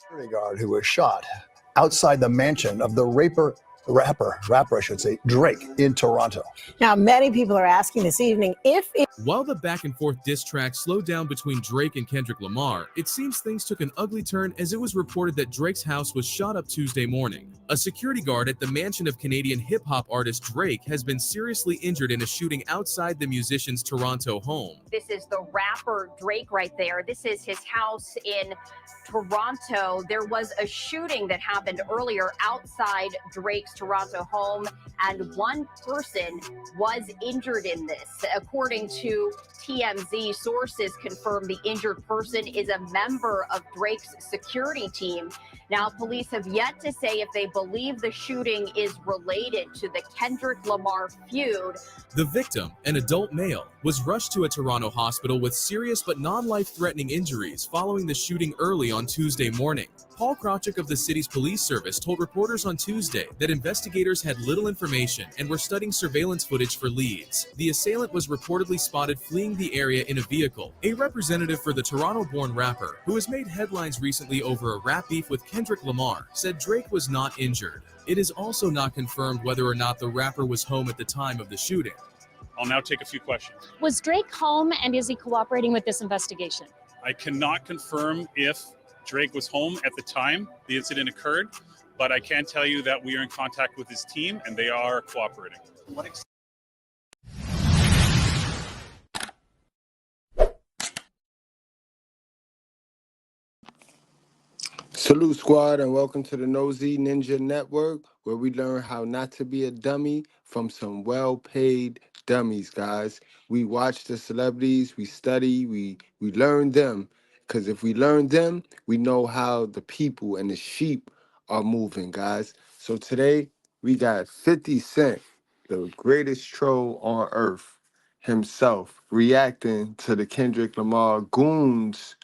security guard who was shot outside the mansion of the rapper, I should say, Drake in Toronto. Now, many people are asking this evening if it... While the back-and-forth diss track slowed down between Drake and Kendrick Lamar, it seems things took an ugly turn as it was reported that Drake's house was shot up Tuesday morning. A security guard at the mansion of Canadian hip-hop artist Drake has been seriously injured in a shooting outside the musician's Toronto home. This is the rapper Drake right there. This is his house in Toronto. There was a shooting that happened earlier outside Drake's Toronto home, and one person was injured in this. According to TMZ, sources confirm the injured person is a member of Drake's security team. Now, police have yet to say if they believe the shooting is related to the Kendrick Lamar feud. The victim, an adult male, was rushed to a Toronto hospital with serious but non-life-threatening injuries following the shooting early on Tuesday morning. Paul Krawczyk of the city's police service told reporters on Tuesday that investigators had little information and were studying surveillance footage for leads. The assailant was reportedly spotted fleeing the area in a vehicle. A representative for the Toronto-born rapper, who has made headlines recently over a rap beef with Kendrick Lamar, said Drake was not injured. It is also not confirmed whether or not the rapper was home at the time of the shooting. I'll now take a few questions. Was Drake home, and is he cooperating with this investigation? I cannot confirm if Drake was home at the time the incident occurred, but I can tell you that we are in contact with his team and they are cooperating. Salute squad and welcome to the Nosy Ninja Network, where we learn how not to be a dummy from some well-paid dummies, guys. We watch the celebrities, we study, we learn them. Because if we learn them, we know how the people and the sheep are moving, guys. So today, we got 50 Cent, the greatest troll on earth himself, reacting to the Kendrick Lamar goons.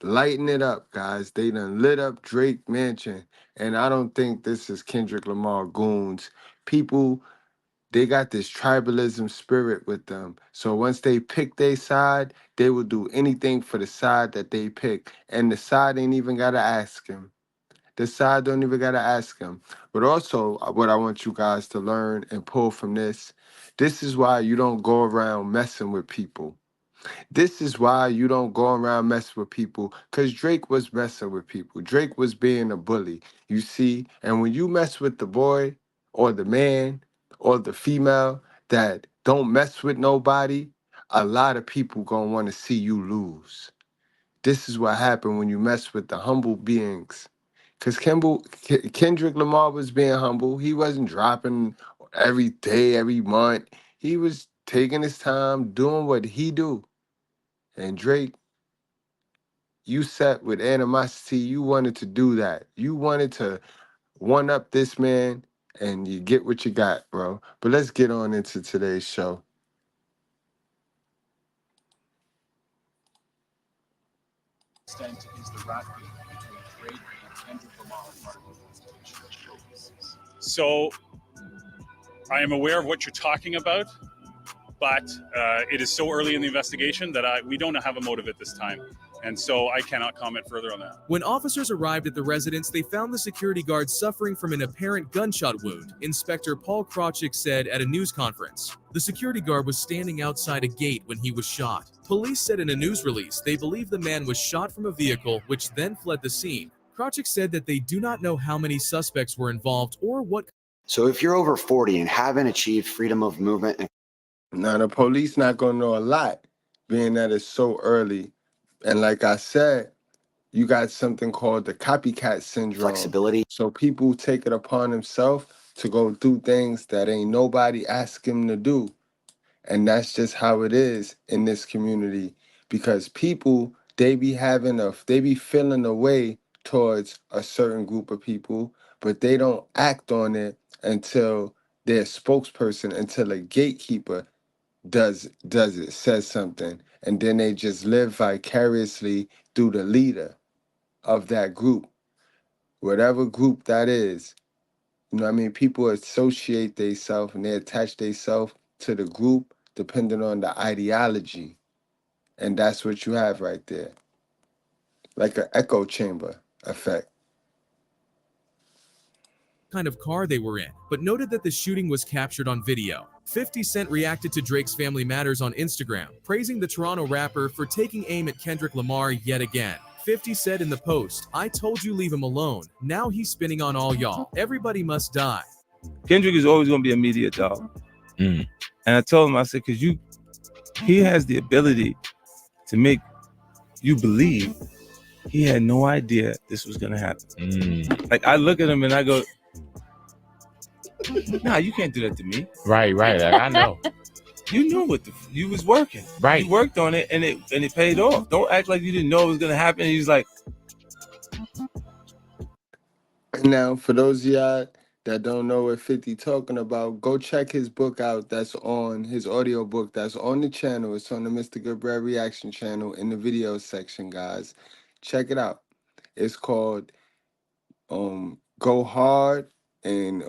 Lighten it up, guys. They done lit up Drake Mansion. And I don't think this is Kendrick Lamar goons. People, they got this tribalism spirit with them. So once they pick their side, they will do anything for the side that they pick. And the side ain't even got to ask him. The side don't even got to ask him. But also, what I want you guys to learn and pull from this is why you don't go around messing with people. This is why you don't go around messing with people, because Drake was messing with people. Drake was being a bully, you see? And when you mess with the boy or the man or the female that don't mess with nobody, a lot of people gonna want to see you lose. This is what happened when you mess with the humble beings. Because Kendrick Lamar was being humble. He wasn't dropping every day, every month. He was taking his time, doing what he do. And Drake, you sat with animosity. You wanted to do that. You wanted to one-up this man, and you get what you got, bro. But let's get on into today's show. Extent is the rap beef between Drake and Kendrick Lamar part of the investigation? So I am aware of what you're talking about, but it is so early in the investigation that we don't have a motive at this time. And so I cannot comment further on that. When officers arrived at the residence, they found the security guard suffering from an apparent gunshot wound, Inspector Paul Krawczyk said at a news conference. The security guard was standing outside a gate when he was shot. Police said in a news release they believe the man was shot from a vehicle, which then fled the scene. Krawczyk said that they do not know how many suspects were involved or what. So if you're over 40 and haven't achieved freedom of movement... Now, the police not going to know a lot, being that it's so early. And like I said, you got something called the copycat syndrome. Flexibility. So people take it upon themselves to go do things that ain't nobody ask them to do. And that's just how it is in this community. Because people, they be feeling a way towards a certain group of people, but they don't act on it until their spokesperson, until a gatekeeper does it, says something, and then they just live vicariously through the leader of that group, whatever group that is. You know what I mean? People associate themselves and they attach themselves to the group depending on the ideology. And that's what you have right there. Like an echo chamber effect. kind of car they were in, but noted that the shooting was captured on video. 50 Cent reacted to Drake's Family Matters on Instagram, praising the Toronto rapper for taking aim at Kendrick Lamar yet again. 50 said in the post, "I told you leave him alone. Now he's spinning on all y'all. Everybody must die." Kendrick is always going to be a media dog. And I told him, I said, because he has the ability to make you believe he had no idea this was going to happen. Like, I look at him and I go, nah, you can't do that to me. Right. Like, I know. You knew you was working. Right. You worked on it and it paid off. Don't act like you didn't know it was going to happen. And he's like. Now, for those of y'all that don't know what 50 talking about, go check his book out. That's on his audio book. That's on the channel. It's on the Mr.Goodbread reaction channel in the video section, guys. Check it out. It's called Go Hard and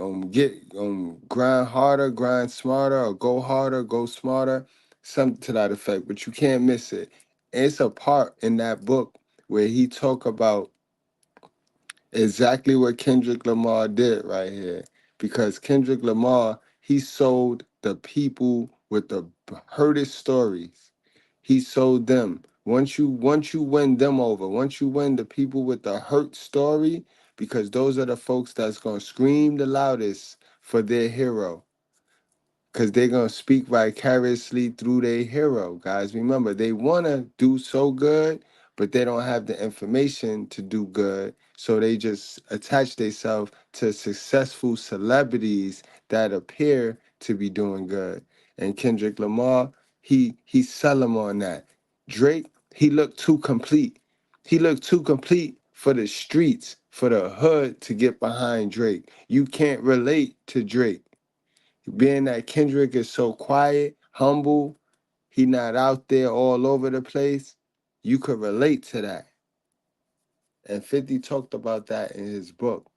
Grind Harder, Grind Smarter, or Go Harder, Go Smarter, something to that effect. But you can't miss it. It's a part in that book where he talk about exactly what Kendrick Lamar did right here, because Kendrick Lamar, he sold the people with the hurtest stories. He sold them. Once you win them over, once you win the people with the hurt story, because those are the folks that's gonna scream the loudest for their hero, because they're gonna speak vicariously through their hero. Guys, remember, they wanna do so good, but they don't have the information to do good. So they just attach themselves to successful celebrities that appear to be doing good. And Kendrick Lamar, he sell him on that. Drake, he looked too complete. He looked too complete for the streets, for the hood to get behind Drake. You can't relate to Drake. Being that Kendrick is so quiet, humble, he not out there all over the place, you could relate to that. And 50 talked about that in his book.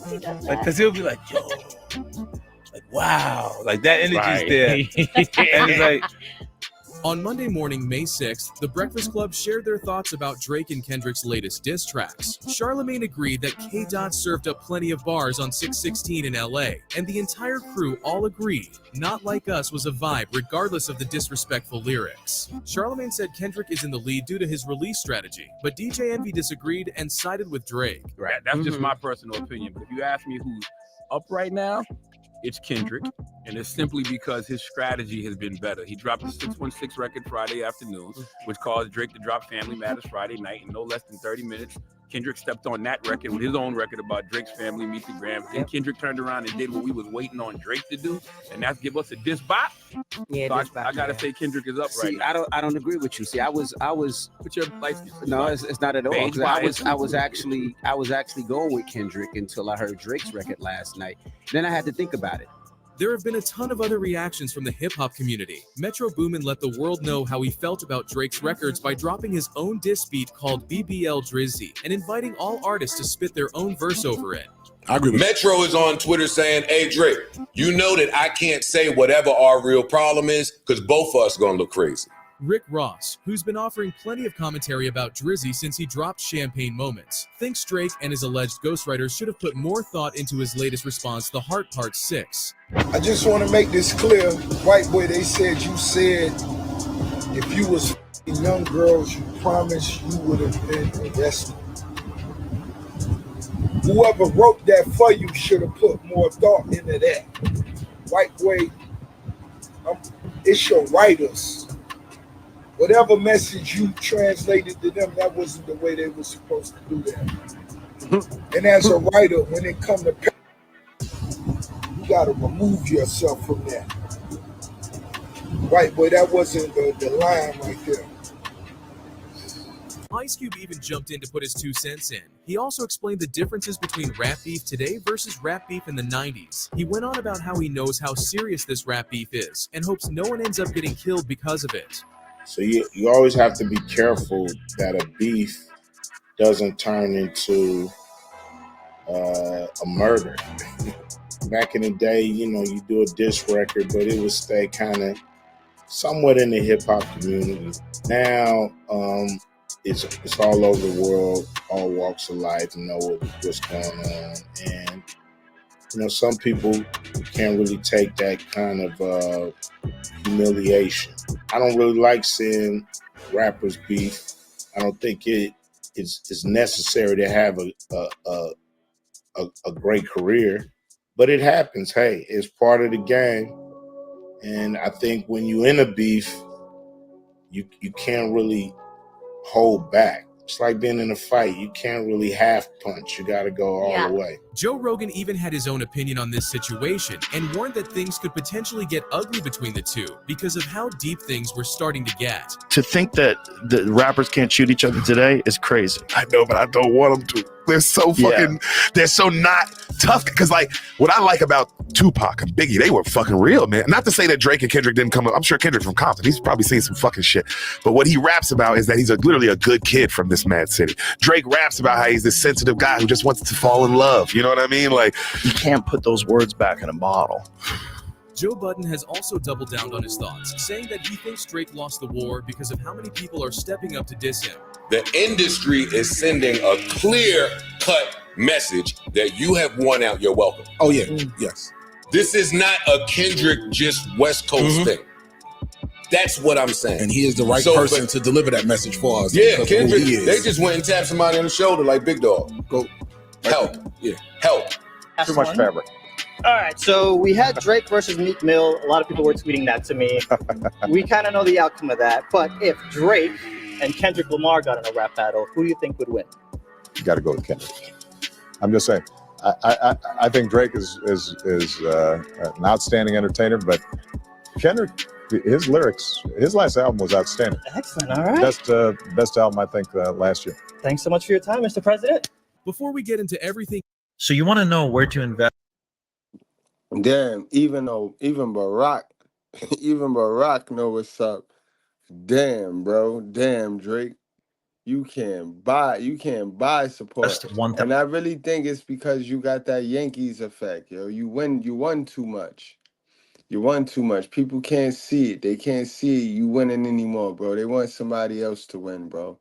Like, because he'll be like, yo, like, wow, like that energy's there. And it's like, On Monday morning, May 6th, the Breakfast Club shared their thoughts about Drake and Kendrick's latest diss tracks. Charlemagne agreed that K-Dot served up plenty of bars on 616 in LA, and the entire crew all agreed Not Like Us was a vibe regardless of the disrespectful lyrics. Charlemagne said Kendrick is in the lead due to his release strategy, but DJ Envy disagreed and sided with Drake. Right, that's just my personal opinion, but if you ask me who's up right now, it's Kendrick, and it's simply because his strategy has been better. He dropped the 616 record Friday afternoon, which caused Drake to drop Family Matters Friday night in no less than 30 minutes. Kendrick stepped on that record with his own record about Drake's family, Meet the Grams. Then Kendrick turned around and did what we was waiting on Drake to do, and that's give us a diss bop. Yeah, so I gotta say Kendrick is up right now. I don't agree with you. See, I was. Put your license. No, it's not at all. I was actually going with Kendrick until I heard Drake's record last night. Then I had to think about it. There have been a ton of other reactions from the hip-hop community. Metro Boomin let the world know how he felt about Drake's records by dropping his own diss beat called BBL Drizzy and inviting all artists to spit their own verse over it. I agree with Metro is on Twitter saying, "Hey Drake, you know that I can't say whatever our real problem is because both of us gonna look crazy." Rick Ross, who's been offering plenty of commentary about Drizzy since he dropped Champagne Moments, thinks Drake and his alleged ghostwriters should have put more thought into his latest response, The Heart Part 6. I just want to make this clear. White boy, they said you said if you was f***ing young girls, you promised you would have been arrested. Whoever wrote that for you should have put more thought into that. White boy, it's your writers. Whatever message you translated to them, that wasn't the way they were supposed to do that. And as a writer, when it comes to you got to remove yourself from that. White boy, that wasn't the line right there. Ice Cube even jumped in to put his 2 cents in. He also explained the differences between rap beef today versus rap beef in the 90s. He went on about how he knows how serious this rap beef is and hopes no one ends up getting killed because of it. So you always have to be careful that a beef doesn't turn into a murder. Back in the day, you know, you do a diss record, but it would stay kind of somewhat in the hip hop community. Now, it's all over the world, all walks of life, know what's going on. And, you know, some people can't really take that kind of humiliation. I don't really like seeing rappers beef. I don't think it's necessary to have a great career, but it happens. Hey, it's part of the game. And I think when you're in a beef, you can't really hold back. It's like being in a fight. You can't really half punch. You got to go all the way. Joe Rogan even had his own opinion on this situation and warned that things could potentially get ugly between the two because of how deep things were starting to get. To think that the rappers can't shoot each other today is crazy. I know, but I don't want them to. They're so fucking, they're so not tough. Because like, what I like about Tupac and Biggie, they were fucking real, man. Not to say that Drake and Kendrick didn't come up. I'm sure Kendrick's from Compton. He's probably seen some fucking shit. But what he raps about is that he's literally a good kid from this mad city. Drake raps about how he's this sensitive guy who just wants to fall in love. You know what I mean? Like, you can't put those words back in a bottle. Joe Budden has also doubled down on his thoughts, saying that he thinks Drake lost the war because of how many people are stepping up to diss him. The industry is sending a clear-cut message that you have won out your welcome. Oh, yeah. Yes. This is not a Kendrick just West Coast thing. That's what I'm saying. And he is the right person to deliver that message for us. Yeah, Kendrick, they just went and tapped somebody on the shoulder like Big Dog. Go. Help. Yeah. Help. Too much fabric. All right, so we had Drake versus Meek Mill. A lot of people were tweeting that to me. We kind of know the outcome of that. But if Drake and Kendrick Lamar got in a rap battle, who do you think would win? You got to go with Kendrick. I'm just saying. I think Drake is an outstanding entertainer, but Kendrick, his lyrics, his last album was outstanding. Excellent. All right. Best album I think last year. Thanks so much for your time, Mr. President. Before we get into everything, so you want to know where to invest? Damn, even Barack know what's up. Damn, bro. Damn, Drake. You can't buy support. And I really think it's because you got that Yankees effect, yo. You won too much. You won too much. People can't see it. They can't see you winning anymore, bro. They want somebody else to win, bro.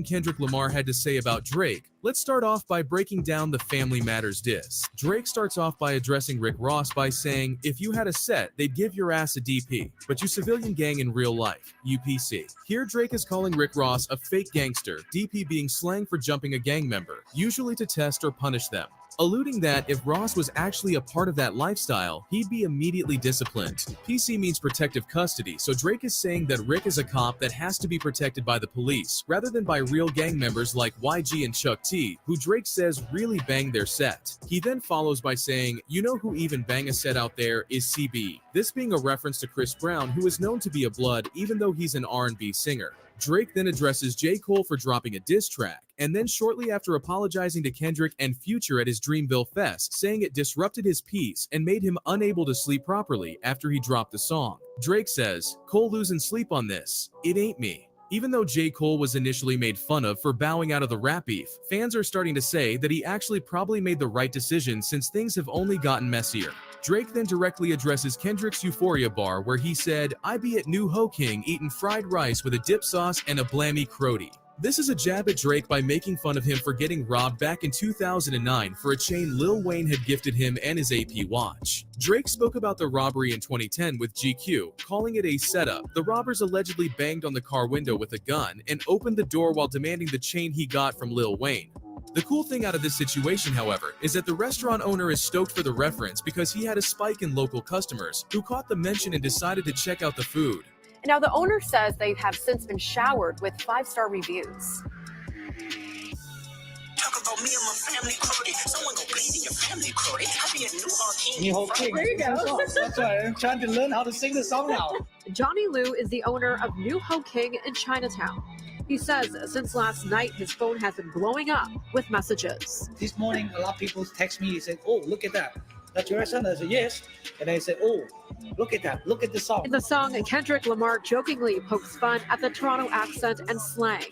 Kendrick Lamar had to say about Drake, let's start off by breaking down the Family Matters diss. Drake starts off by addressing Rick Ross by saying, if you had a set, they'd give your ass a DP, but you civilian gang in real life, UPC. Here Drake is calling Rick Ross a fake gangster, DP being slang for jumping a gang member, usually to test or punish them. Alluding that if Ross was actually a part of that lifestyle, he'd be immediately disciplined. PC means protective custody, so Drake is saying that Rick is a cop that has to be protected by the police, rather than by real gang members like YG and Chuck T, who Drake says really bang their set. He then follows by saying, you know who even bang a set out there is CB. This being a reference to Chris Brown, who is known to be a blood even though he's an R&B singer. Drake then addresses J. Cole for dropping a diss track, and then shortly after apologizing to Kendrick and Future at his Dreamville Fest, saying it disrupted his peace and made him unable to sleep properly after he dropped the song. Drake says, Cole losing sleep on this. It ain't me. Even though J. Cole was initially made fun of for bowing out of the rap beef, fans are starting to say that he actually probably made the right decision since things have only gotten messier. Drake then directly addresses Kendrick's Euphoria bar where he said, I be at New Ho King eating fried rice with a dip sauce and a blammy crody. This is a jab at Drake by making fun of him for getting robbed back in 2009 for a chain Lil Wayne had gifted him and his AP watch. Drake spoke about the robbery in 2010 with GQ, calling it a setup. The robbers allegedly banged on the car window with a gun and opened the door while demanding the chain he got from Lil Wayne. The cool thing out of this situation, however, is that the restaurant owner is stoked for the reference because he had a spike in local customers who caught the mention and decided to check out the food. Now, the owner says they have since been showered with 5-star reviews. Talk about me and my family, Crody. Someone go bleed in your family, Crody. I be a New Ho King. There you go. That's right. I'm trying to learn how to sing the song now. Johnny Liu is the owner of New Ho King in Chinatown. He says since last night, his phone has been blowing up with messages. This morning, a lot of people text me and said, oh, look at that. That's your son? I said, yes. And they said, oh, look at that. Look at the song. In the song, Kendrick Lamar jokingly pokes fun at the Toronto accent and slang.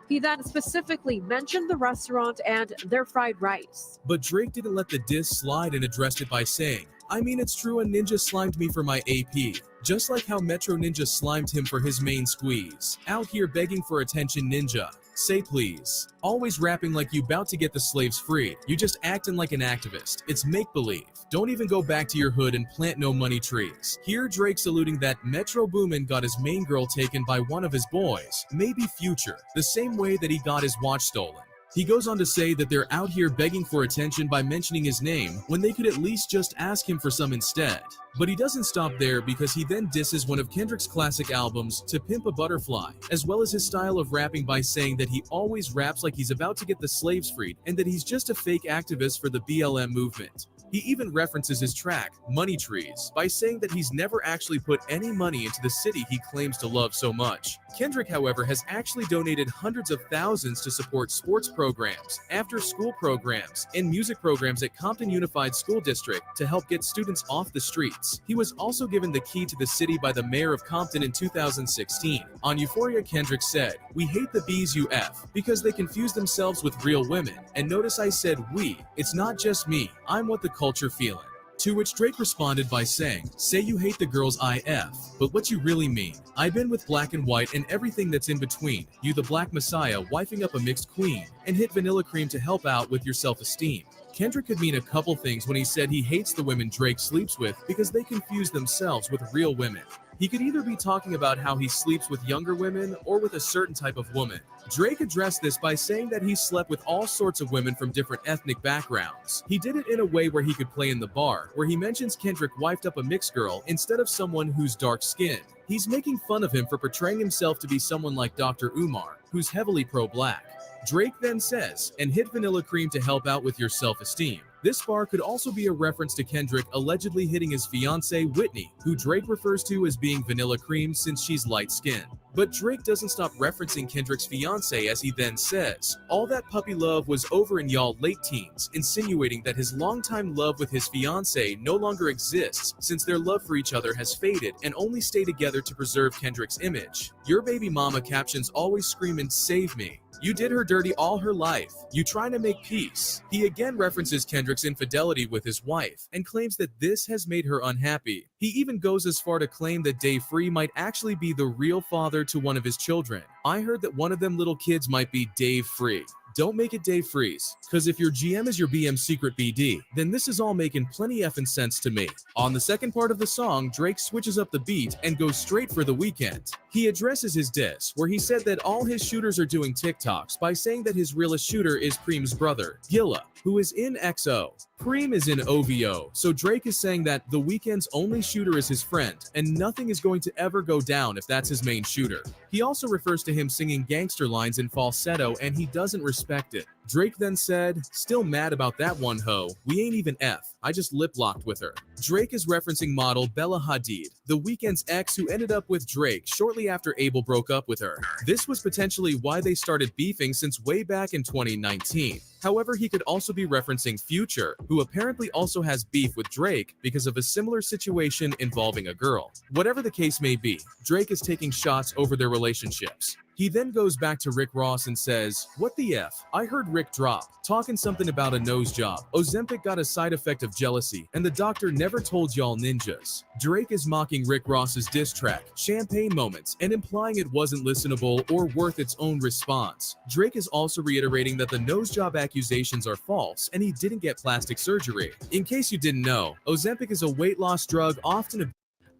He then specifically mentioned the restaurant and their fried rice. But Drake didn't let the diss slide and addressed it by saying, I mean, it's true, a ninja slimed me for my AP. Just like how Metro Ninja slimed him for his main squeeze. Out here begging for attention, Ninja. Say please. Always rapping like you bout to get the slaves freed. You just acting like an activist. It's make-believe. Don't even go back to your hood and plant no money trees. Here Drake's alluding that Metro Boomin got his main girl taken by one of his boys, maybe Future, the same way that he got his watch stolen. He goes on to say that they're out here begging for attention by mentioning his name when they could at least just ask him for some instead. But he doesn't stop there because he then disses one of Kendrick's classic albums, To Pimp a Butterfly, as well as his style of rapping by saying that he always raps like he's about to get the slaves freed and that he's just a fake activist for the BLM movement. He even references his track, Money Trees, by saying that he's never actually put any money into the city he claims to love so much. Kendrick, however, has actually donated hundreds of thousands to support sports programs, after-school programs, and music programs at Compton Unified School District to help get students off the streets. He was also given the key to the city by the mayor of Compton in 2016. On Euphoria, Kendrick said, "We hate the B's you F because they confuse themselves with real women. And notice I said we. It's not just me. I'm what the culture feeling." To which Drake responded by saying, "Say you hate the girls IF, but what you really mean? I've been with black and white and everything that's in between. You the black messiah wifing up a mixed queen, and hit vanilla cream to help out with your self-esteem." Kendrick could mean a couple things when he said he hates the women Drake sleeps with because they confuse themselves with real women. He could either be talking about how he sleeps with younger women or with a certain type of woman. Drake addressed this by saying that he slept with all sorts of women from different ethnic backgrounds. He did it in a way where he could play in the bar, where he mentions Kendrick wifed up a mixed girl instead of someone who's dark-skinned. He's making fun of him for portraying himself to be someone like Dr. Umar, who's heavily pro-black. Drake then says, "And hit vanilla cream to help out with your self-esteem." This bar could also be a reference to Kendrick allegedly hitting his fiancée Whitney, who Drake refers to as being vanilla cream since she's light-skinned. But Drake doesn't stop referencing Kendrick's fiancée as he then says, "All that puppy love was over in y'all late teens," insinuating that his longtime love with his fiancée no longer exists since their love for each other has faded and only stay together to preserve Kendrick's image. Your baby mama captions always screaming, "Save me." You did her dirty all her life. You trying to make peace. He again references Kendrick's infidelity with his wife and claims that this has made her unhappy. He even goes as far to claim that Dave Free might actually be the real father to one of his children. I heard that one of them little kids might be Dave Free. Don't make it Dave Freeze, because if your GM is your BM secret BD, then this is all making plenty effing sense to me. On the second part of the song, Drake switches up the beat and goes straight for The Weeknd. He addresses his diss, where he said that all his shooters are doing TikToks by saying that his realest shooter is Preem's brother, Gilla, who is in XO. Preem is in OVO, so Drake is saying that The Weeknd's only shooter is his friend, and nothing is going to ever go down if that's his main shooter. He also refers to him singing gangster lines in falsetto, and he doesn't respect it. Drake then said, "Still mad about that one hoe. We ain't even F. I just lip-locked with her." Drake is referencing model Bella Hadid, The Weeknd's ex who ended up with Drake shortly after Abel broke up with her. This was potentially why they started beefing since way back in 2019. However, he could also be referencing Future, who apparently also has beef with Drake because of a similar situation involving a girl. Whatever the case may be, Drake is taking shots over their relationships. He then goes back to Rick Ross and says, "What the F? I heard Rick drop, talking something about a nose job. Ozempic got a side effect of jealousy, and the doctor never told y'all ninjas." Drake is mocking Rick Ross's diss track, Champagne Moments, and implying it wasn't listenable or worth its own response. Drake is also reiterating that the nose job accusations are false, and he didn't get plastic surgery. In case you didn't know, Ozempic is a weight loss drug often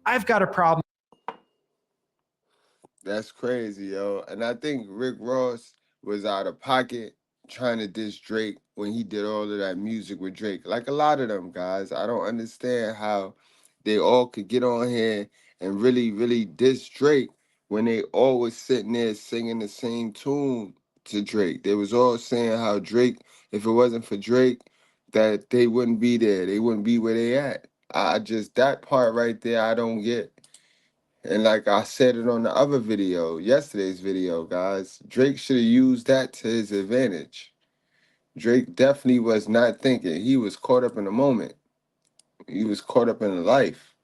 I've got a problem. That's crazy, yo. And I think Rick Ross was out of pocket trying to diss Drake when he did all of that music with Drake. Like a lot of them guys, I don't understand how they all could get on here and really, really diss Drake when they all was sitting there singing the same tune to Drake. They was all saying how Drake, if it wasn't for Drake, that they wouldn't be there. They wouldn't be where they at. I just, that part right there, I don't get. And like I said it on the other video, yesterday's video, guys, Drake should have used that to his advantage. Drake definitely was not thinking. He was caught up in the moment. He was caught up in life.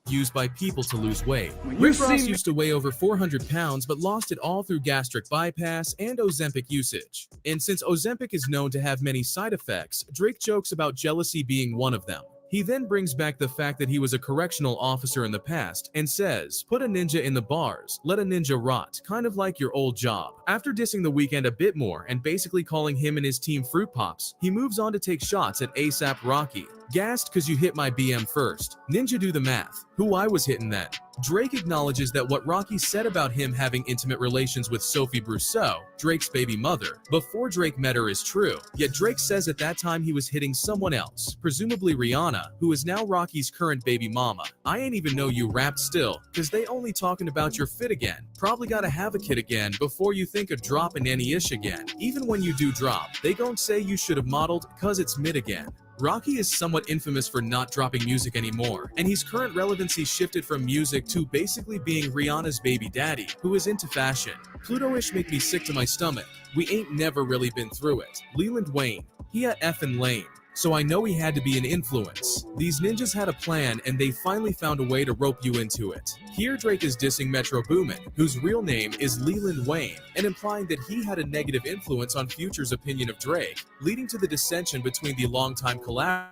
used by people to lose weight. Rick Ross used to weigh over 400 pounds but lost it all through gastric bypass and Ozempic usage. And since Ozempic is known to have many side effects, Drake jokes about jealousy being one of them. He then brings back the fact that he was a correctional officer in the past and says, put a ninja in the bars, let a ninja rot, kind of like your old job. After dissing The Weeknd a bit more and basically calling him and his team fruit pops, he moves on to take shots at ASAP Rocky. Gassed cause you hit my BM first. Ninja, do the math. Who I was hitting then? Drake acknowledges that what Rocky said about him having intimate relations with Sophie Brousseau, Drake's baby mother, before Drake met her is true. Yet Drake says at that time he was hitting someone else, presumably Rihanna, who is now Rocky's current baby mama. I ain't even know you rapped still, cause they only talking about your fit again. Probably gotta have a kid again before you think of dropping any ish again. Even when you do drop, they gon' say you should have modeled cause it's mid again. Rocky is somewhat infamous for not dropping music anymore, and his current relevancy shifted from music to basically being Rihanna's baby daddy, who is into fashion. Pluto-ish make me sick to my stomach. We ain't never really been through it. Leland Wayne, he a effing lame. So I know he had to be an influence. These ninjas had a plan and they finally found a way to rope you into it. Here Drake is dissing Metro Boomin, whose real name is Leland Wayne, and implying that he had a negative influence on Future's opinion of Drake, leading to the dissension between the longtime collaborators.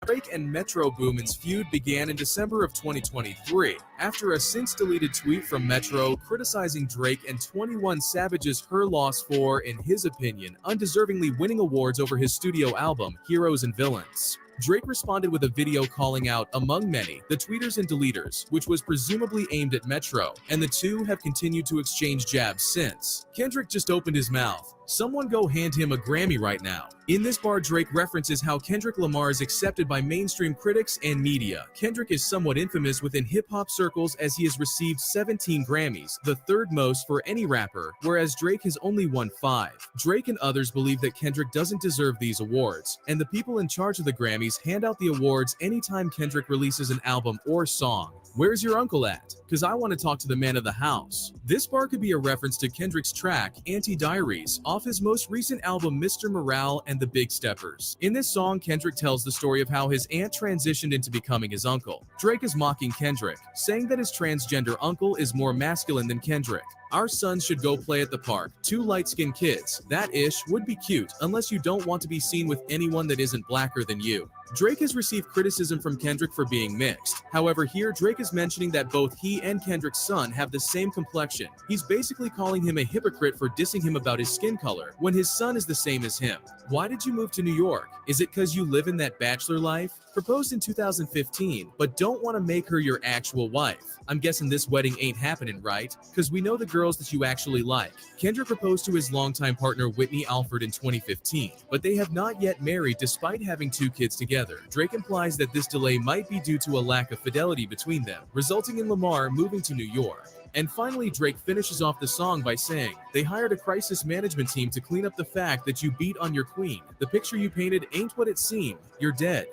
Drake and Metro Boomin's feud began in December of 2023, after a since-deleted tweet from Metro criticizing Drake and 21 Savage's Her Loss for, in his opinion, undeservingly winning awards over his studio album, Heroes and Villains. Drake responded with a video calling out, among many, the tweeters and deleters, which was presumably aimed at Metro, and the two have continued to exchange jabs since. Kendrick just opened his mouth. Someone go hand him a Grammy right now. In this bar, Drake references how Kendrick Lamar is accepted by mainstream critics and media. Kendrick is somewhat infamous within hip-hop circles as he has received 17 Grammys, the third most for any rapper, whereas Drake has only won 5. Drake and others believe that Kendrick doesn't deserve these awards, and the people in charge of the Grammys hand out the awards anytime Kendrick releases an album or song. Where's your uncle at? Cause I want to talk to the man of the house. This bar could be a reference to Kendrick's track, Anti-Diaries, off his most recent album Mr. Morale and the Big Steppers. In this song, Kendrick tells the story of how his aunt transitioned into becoming his uncle. Drake is mocking Kendrick, saying that his transgender uncle is more masculine than Kendrick. Our sons should go play at the park. 2 light-skinned kids. That ish would be cute, unless you don't want to be seen with anyone that isn't blacker than you. Drake has received criticism from Kendrick for being mixed. However, here Drake is mentioning that both he and Kendrick's son have the same complexion. He's basically calling him a hypocrite for dissing him about his skin color, when his son is the same as him. Why did you move to New York? Is it cause you live in that bachelor life? Proposed in 2015, but don't want to make her your actual wife. I'm guessing this wedding ain't happening, right? Cause we know the girls that you actually like. Kendrick proposed to his longtime partner Whitney Alford in 2015, but they have not yet married despite having 2 kids together. Drake implies that this delay might be due to a lack of fidelity between them, resulting in Lamar moving to New York. And finally, Drake finishes off the song by saying, they hired a crisis management team to clean up the fact that you beat on your queen. The picture you painted ain't what it seemed. You're dead.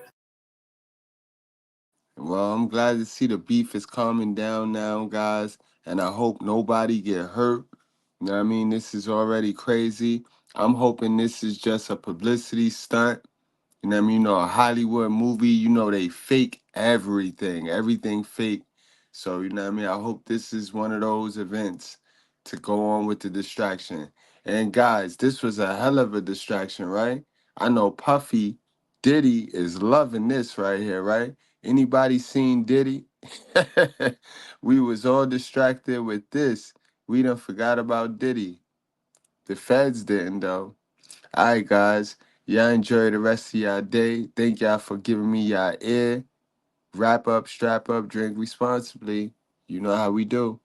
Well, I'm glad to see the beef is calming down now, guys, and I hope nobody get hurt. You know what I mean? This is already crazy. I'm hoping this is just a publicity stunt. You know what I mean? You know, a Hollywood movie, you know, they fake everything fake. So, you know what I mean? I hope this is one of those events to go on with the distraction. And guys, this was a hell of a distraction, right? I know Puffy Diddy is loving this right here, right? Anybody seen Diddy? We was all distracted with this. We done forgot about Diddy. The feds didn't, though. All right, guys. Y'all enjoy the rest of y'all day. Thank y'all for giving me y'all ear. Wrap up, strap up, drink responsibly. You know how we do.